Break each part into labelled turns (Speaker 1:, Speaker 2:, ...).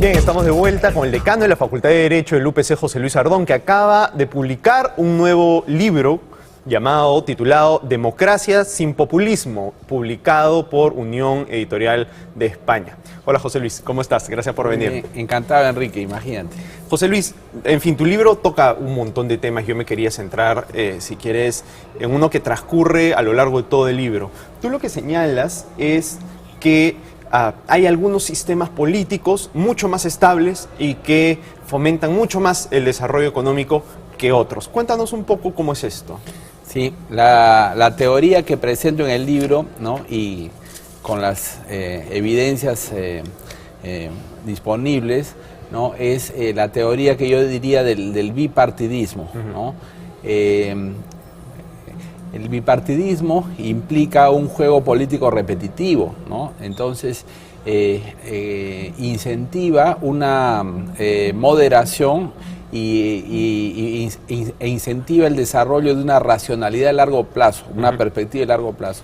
Speaker 1: Bien, estamos de vuelta con el decano de la Facultad de Derecho del UPC, José Luis Ardón, que acaba de publicar un nuevo libro titulado Democracia sin populismo, publicado por Unión Editorial de España. Hola José Luis, ¿cómo estás? Gracias por venir.
Speaker 2: Encantado, Enrique, imagínate.
Speaker 1: José Luis, en fin, tu libro toca un montón de temas. Yo me quería centrar, si quieres, en uno que transcurre a lo largo de todo el libro. Tú lo que señalas es que hay algunos sistemas políticos mucho más estables y que fomentan mucho más el desarrollo económico que otros. Cuéntanos un poco cómo es esto.
Speaker 2: Sí, la teoría que presento en el libro, ¿no? Y con las evidencias disponibles, ¿no? Es la teoría que yo diría del bipartidismo, ¿no? El bipartidismo implica un juego político repetitivo, ¿no? Entonces incentiva una moderación e incentiva el desarrollo de una racionalidad de largo plazo, una perspectiva de largo plazo.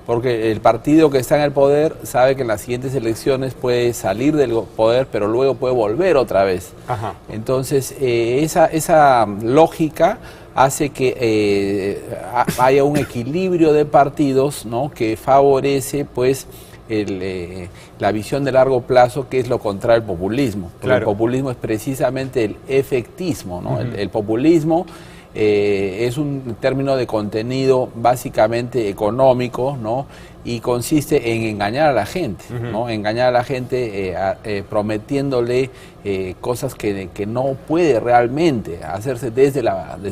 Speaker 2: Porque el partido que está en el poder sabe que en las siguientes elecciones puede salir del poder, pero luego puede volver otra vez. Ajá. Entonces, esa lógica hace que haya un equilibrio de partidos, ¿no? Que favorece, pues, la visión de largo plazo, que es lo contrario al populismo. Claro. El populismo es precisamente el efectismo, ¿no? El populismo es un término de contenido básicamente económico, ¿no? Y consiste en engañar a la gente, ¿no? Engañar a la gente prometiéndole cosas que no puede realmente hacerse desde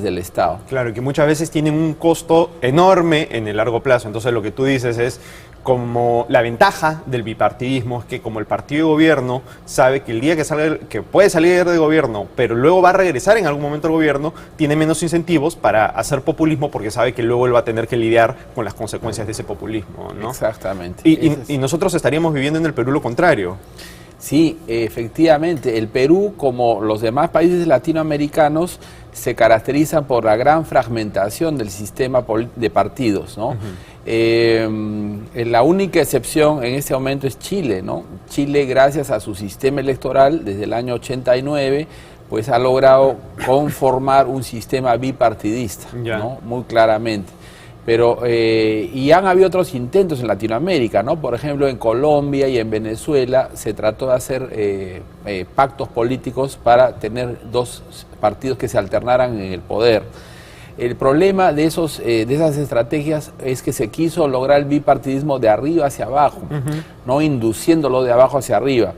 Speaker 2: el Estado.
Speaker 1: Claro, y que muchas veces tienen un costo enorme en el largo plazo. Entonces lo que tú dices es, como la ventaja del bipartidismo es que como el partido de gobierno sabe que el día que puede salir de gobierno, pero luego va a regresar en algún momento al gobierno, tiene menos incentivos para hacer populismo porque sabe que luego él va a tener que lidiar con las consecuencias de ese populismo, ¿no?
Speaker 2: Exactamente.
Speaker 1: Y nosotros estaríamos viviendo en el Perú lo contrario.
Speaker 2: Sí, efectivamente, el Perú, como los demás países latinoamericanos, se caracteriza por la gran fragmentación del sistema de partidos, ¿no? La única excepción en este momento es Chile, ¿no? Chile, gracias a su sistema electoral, desde el año 89, pues ha logrado conformar un sistema bipartidista, ¿no? Muy claramente. Pero, y han habido otros intentos en Latinoamérica, ¿no? Por ejemplo, en Colombia y en Venezuela se trató de hacer pactos políticos para tener dos partidos que se alternaran en el poder. El problema de esas estrategias es que se quiso lograr el bipartidismo de arriba hacia abajo, no induciéndolo de abajo hacia arriba,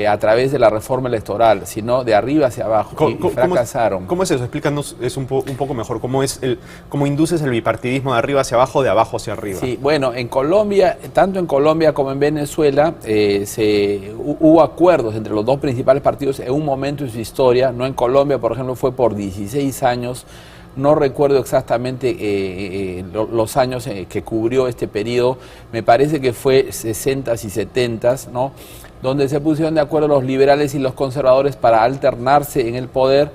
Speaker 2: a través de la reforma electoral, sino de arriba hacia abajo, y fracasaron.
Speaker 1: ¿Cómo es eso? Explícanos un poco mejor, ¿cómo induces el bipartidismo de arriba hacia abajo, de abajo hacia arriba?
Speaker 2: Sí, bueno, en Colombia, tanto en Colombia como en Venezuela, hubo acuerdos entre los dos principales partidos en un momento de su historia. No, en Colombia, por ejemplo, fue por 16 años, no recuerdo exactamente los años que cubrió este periodo, me parece que fue 60s y 70s, ¿no? Donde se pusieron de acuerdo los liberales y los conservadores para alternarse en el poder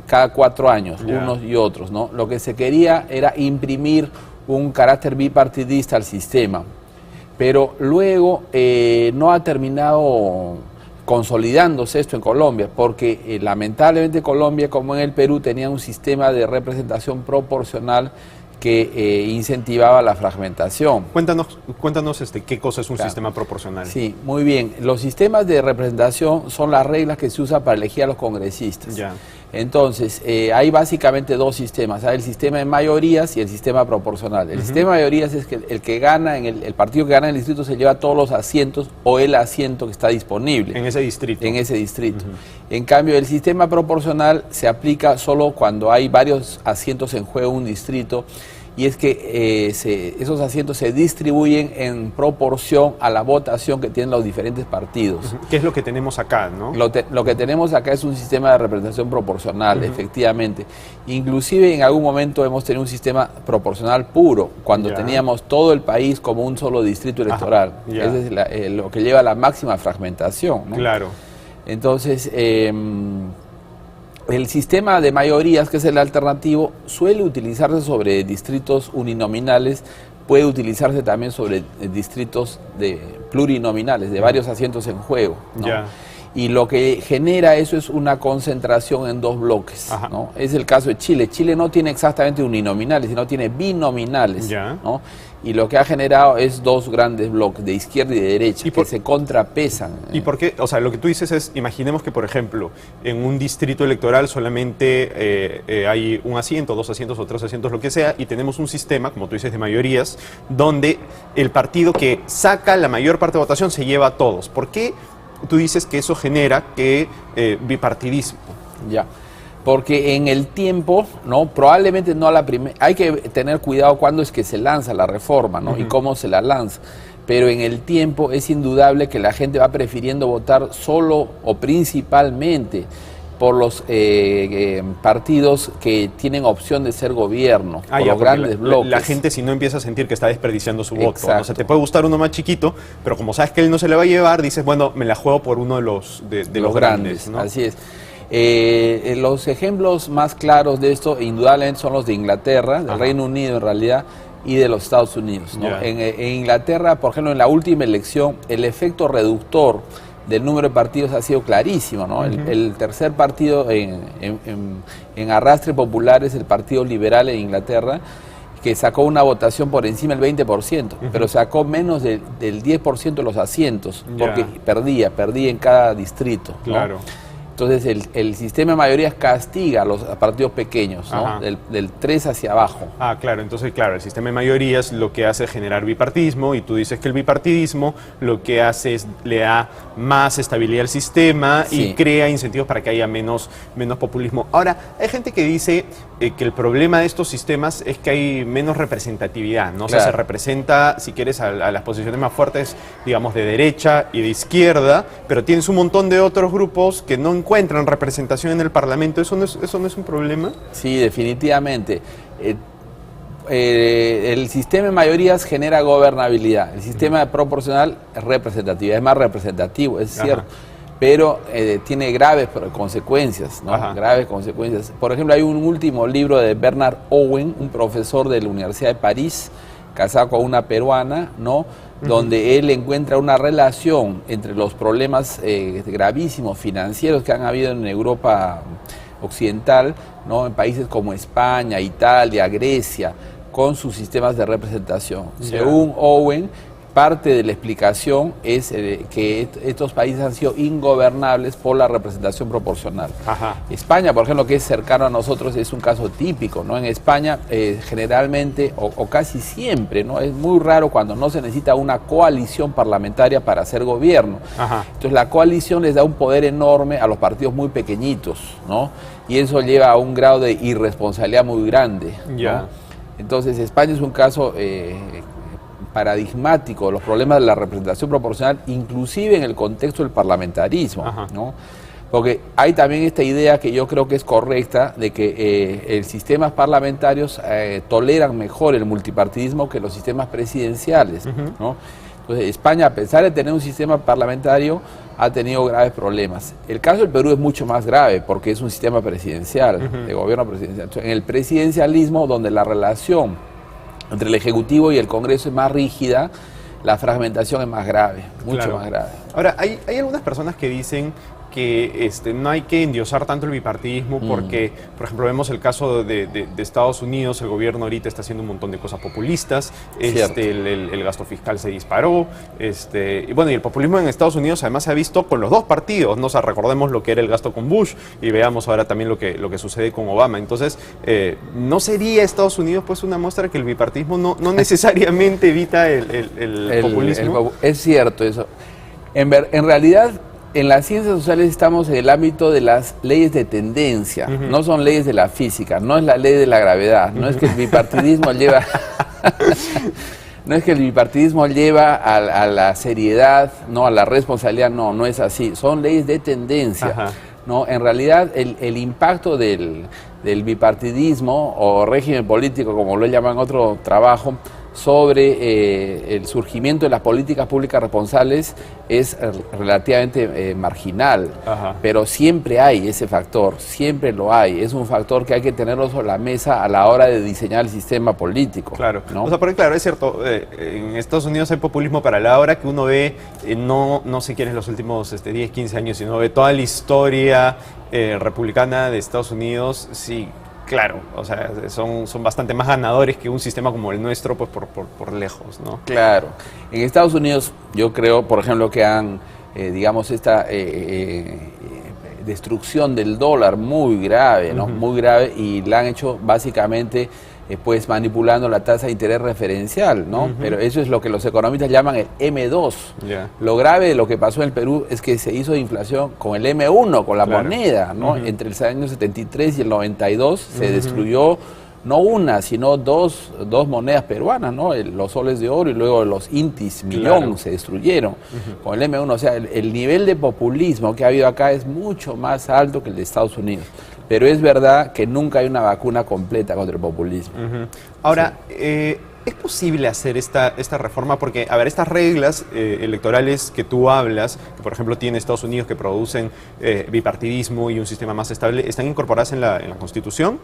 Speaker 2: cada 4 años, unos y otros, ¿no? Lo que se quería era imprimir un carácter bipartidista al sistema, pero luego no ha terminado consolidándose esto en Colombia, porque lamentablemente Colombia, como en el Perú, tenía un sistema de representación proporcional que incentivaba la fragmentación.
Speaker 1: Cuéntanos qué cosa es un sistema proporcional.
Speaker 2: Sí, muy bien. Los sistemas de representación son las reglas que se usan para elegir a los congresistas. Ya. Entonces, hay básicamente dos sistemas. Hay el sistema de mayorías y el sistema proporcional. El sistema de mayorías es que el que gana, el partido que gana en el distrito se lleva todos los asientos o el asiento que está disponible.
Speaker 1: En ese distrito.
Speaker 2: En ese distrito. En cambio, el sistema proporcional se aplica solo cuando hay varios asientos en juego en un distrito, y es que esos asientos se distribuyen en proporción a la votación que tienen los diferentes partidos.
Speaker 1: ¿Qué es lo que tenemos acá, no?
Speaker 2: Lo que tenemos acá es un sistema de representación proporcional, efectivamente. Inclusive en algún momento hemos tenido un sistema proporcional puro, cuando teníamos todo el país como un solo distrito electoral. Ese es lo que lleva a la máxima fragmentación, ¿no?
Speaker 1: Claro.
Speaker 2: Entonces, el sistema de mayorías, que es el alternativo, suele utilizarse sobre distritos uninominales, puede utilizarse también sobre distritos plurinominales, de varios asientos en juego, ¿no? Y lo que genera eso es una concentración en dos bloques, ¿no? Es el caso de Chile. Chile no tiene exactamente uninominales, sino tiene binominales, ¿no? Y lo que ha generado es dos grandes bloques, de izquierda y de derecha, que se contrapesan.
Speaker 1: ¿Y por qué? O sea, lo que tú dices es, imaginemos que, por ejemplo, en un distrito electoral solamente hay un asiento, 2 asientos o 3 asientos, lo que sea, y tenemos un sistema, como tú dices, de mayorías, donde el partido que saca la mayor parte de votación se lleva a todos. ¿Por qué tú dices que eso genera bipartidismo?
Speaker 2: Ya. Porque en el tiempo, ¿no? Probablemente no a la primera, hay que tener cuidado cuándo es que se lanza la reforma, ¿no? Y cómo se la lanza. Pero en el tiempo es indudable que la gente va prefiriendo votar solo o principalmente por los partidos que tienen opción de ser gobierno, por los grandes bloques.
Speaker 1: La gente, si no, empieza a sentir que está desperdiciando su voto, ¿no? O sea, te puede gustar uno más chiquito, pero como sabes que él no se le va a llevar, dices, bueno, me la juego por uno de los grandes, ¿no?
Speaker 2: Así es. Los ejemplos más claros de esto indudablemente son los de Inglaterra, del Reino Unido en realidad, y de los Estados Unidos, ¿no? En Inglaterra, por ejemplo, en la última elección, el efecto reductor del número de partidos ha sido clarísimo, ¿no? El tercer partido en arrastre popular es el Partido Liberal en Inglaterra, que sacó una votación por encima del 20%, pero sacó menos del 10% de los asientos, porque perdía en cada distrito, ¿no?
Speaker 1: Claro.
Speaker 2: Entonces el sistema de mayorías castiga a los partidos pequeños, ¿no? Del 3 hacia abajo.
Speaker 1: Claro, entonces claro, el sistema de mayorías lo que hace es generar bipartidismo, y tú dices que el bipartidismo lo que hace es le da más estabilidad al sistema y crea incentivos para que haya menos populismo. Ahora, hay gente que dice que el problema de estos sistemas es que hay menos representatividad, ¿no? O sea, se representa, si quieres, a las posiciones más fuertes, digamos, de derecha y de izquierda, pero tienes un montón de otros grupos que no encuentran representación en el Parlamento. ¿Eso no es un problema?
Speaker 2: Sí, definitivamente. El sistema de mayorías genera gobernabilidad. El sistema proporcional es representatividad, es más representativo, es cierto. Pero tiene graves consecuencias, ¿no? Graves consecuencias. Por ejemplo, hay un último libro de Bernard Owen, un profesor de la Universidad de París, casado con una peruana, ¿no? Donde él encuentra una relación entre los problemas gravísimos financieros que han habido en Europa occidental, ¿no? En países como España, Italia, Grecia, con sus sistemas de representación. Según Owen, parte de la explicación es que estos países han sido ingobernables por la representación proporcional. España, por ejemplo, que es cercano a nosotros, es un caso típico, ¿no? En España, generalmente, o casi siempre, ¿no? Es muy raro cuando no se necesita una coalición parlamentaria para hacer gobierno. Entonces, la coalición les da un poder enorme a los partidos muy pequeñitos, ¿no? Y eso lleva a un grado de irresponsabilidad muy grande, ¿no? Entonces, España es un caso paradigmático, los problemas de la representación proporcional, inclusive en el contexto del parlamentarismo, ¿no? Porque hay también esta idea que yo creo que es correcta, de que sistemas parlamentarios toleran mejor el multipartidismo que los sistemas presidenciales, ¿no? Entonces, España, a pesar de tener un sistema parlamentario, ha tenido graves problemas. El caso del Perú es mucho más grave, porque es un sistema presidencial, de gobierno presidencial. Entonces, en el presidencialismo, donde la relación entre el Ejecutivo y el Congreso es más rígida, la fragmentación es más grave, mucho más grave.
Speaker 1: Ahora, hay algunas personas que dicen que no hay que endiosar tanto el bipartidismo porque, por ejemplo, vemos el caso de Estados Unidos. El gobierno ahorita está haciendo un montón de cosas populistas, el gasto fiscal se disparó, y bueno, y el populismo en Estados Unidos además se ha visto con los dos partidos, ¿no? O sea, recordemos lo que era el gasto con Bush y veamos ahora también lo que sucede con Obama. Entonces, ¿no sería Estados Unidos pues una muestra de que el bipartidismo no necesariamente evita el populismo?
Speaker 2: Es cierto eso. En realidad, en las ciencias sociales estamos en el ámbito de las leyes de tendencia, no son leyes de la física, no es la ley de la gravedad, no es que el bipartidismo lleva no es que el bipartidismo lleva a la seriedad, no a la responsabilidad, no es así, son leyes de tendencia. ¿No? En realidad el impacto del bipartidismo o régimen político, como lo llaman en otro trabajo, sobre el surgimiento de las políticas públicas responsables es relativamente marginal, pero siempre hay ese factor, siempre lo hay, es un factor que hay que tenerlo sobre la mesa a la hora de diseñar el sistema político.
Speaker 1: Claro,
Speaker 2: ¿no?
Speaker 1: O sea, porque claro, es cierto, en Estados Unidos hay populismo, para la hora que uno ve, no sé quién es los últimos 10, 15 años, sino ve toda la historia republicana de Estados Unidos, sí. Claro, o sea, son bastante más ganadores que un sistema como el nuestro, pues por lejos, ¿no?
Speaker 2: Claro. En Estados Unidos, yo creo, por ejemplo, que han, digamos, esta destrucción del dólar muy grave, ¿no? Muy grave, y la han hecho básicamente, pues, manipulando la tasa de interés referencial, ¿no? Pero eso es lo que los economistas llaman el M2. Lo grave de lo que pasó en el Perú es que se hizo inflación con el M1, con la moneda, ¿no? Entre el año 73 y el 92 se destruyó no una, sino dos monedas peruanas, ¿no? Los soles de oro y luego los intis millón se destruyeron con el M1. O sea, el nivel de populismo que ha habido acá es mucho más alto que el de Estados Unidos. Pero es verdad que nunca hay una vacuna completa contra el populismo.
Speaker 1: Ahora, ¿es posible hacer esta reforma? Porque, a ver, estas reglas electorales que tú hablas, que por ejemplo tiene Estados Unidos, que producen bipartidismo y un sistema más estable, ¿están incorporadas en la Constitución?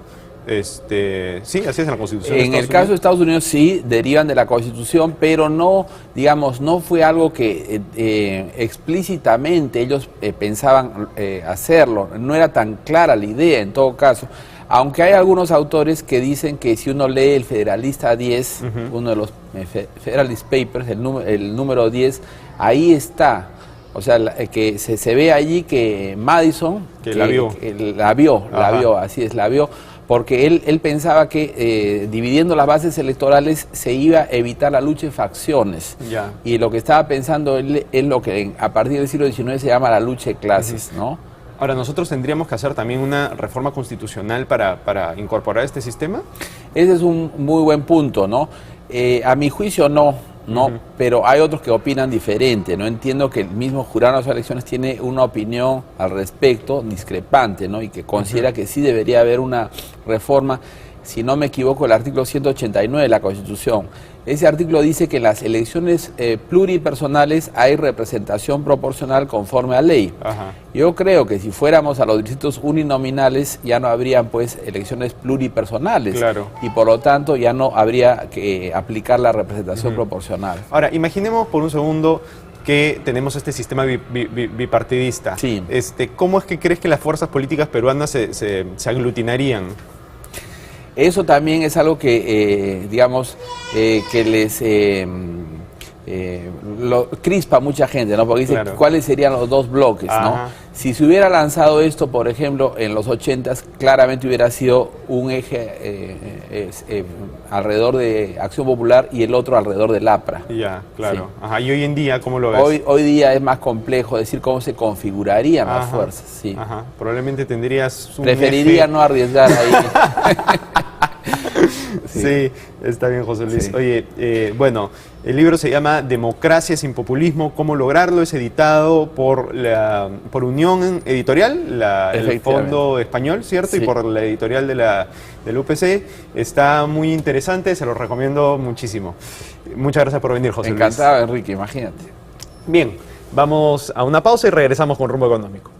Speaker 1: Sí, así es en la Constitución.
Speaker 2: En el caso de Estados Unidos sí, derivan de la Constitución, pero no, digamos, no fue algo que explícitamente ellos pensaban hacerlo, no era tan clara la idea en todo caso. Aunque hay algunos autores que dicen que si uno lee el Federalista 10, uno de los Federalist Papers, el número 10, ahí está. O sea, que se ve allí que Madison
Speaker 1: la vio,
Speaker 2: así es, la vio, porque él pensaba que dividiendo las bases electorales se iba a evitar la lucha de facciones. Y lo que estaba pensando él es lo que a partir del siglo XIX se llama la lucha de clases, ¿no?
Speaker 1: Ahora, ¿nosotros tendríamos que hacer también una reforma constitucional para incorporar este sistema?
Speaker 2: Ese es un muy buen punto, ¿no? A mi juicio no, pero hay otros que opinan diferente, ¿no? Entiendo que el mismo jurado de las elecciones tiene una opinión al respecto discrepante, ¿no? Y que considera que sí debería haber una reforma, si no me equivoco, el artículo 189 de la Constitución. Ese artículo dice que en las elecciones pluripersonales hay representación proporcional conforme a ley. Yo creo que si fuéramos a los distritos uninominales ya no habrían pues elecciones pluripersonales y por lo tanto ya no habría que aplicar la representación proporcional.
Speaker 1: Ahora, imaginemos por un segundo que tenemos este sistema bipartidista.
Speaker 2: Sí.
Speaker 1: ¿Cómo es que crees que las fuerzas políticas peruanas se aglutinarían?
Speaker 2: Eso también es algo que, digamos, que les lo crispa a mucha gente, ¿no? Porque dice, ¿cuáles serían los dos bloques, ¿no? Si se hubiera lanzado esto, por ejemplo, en los 80s, claramente hubiera sido un eje alrededor de Acción Popular y el otro alrededor del APRA.
Speaker 1: Claro. Y hoy en día, ¿cómo lo ves?
Speaker 2: Hoy día es más complejo decir cómo se configurarían las fuerzas.
Speaker 1: Probablemente tendrías un
Speaker 2: Preferiría no arriesgar ahí.
Speaker 1: Sí, está bien, José Luis. Oye, bueno, el libro se llama Democracia sin populismo, ¿cómo lograrlo? Es editado por Unión Editorial, el Fondo Español, ¿cierto? Y por la editorial del UPC. Está muy interesante, se lo recomiendo muchísimo. Muchas gracias por venir, José Luis.
Speaker 2: Encantado, Enrique, imagínate.
Speaker 1: Bien, vamos a una pausa y regresamos con Rumbo Económico.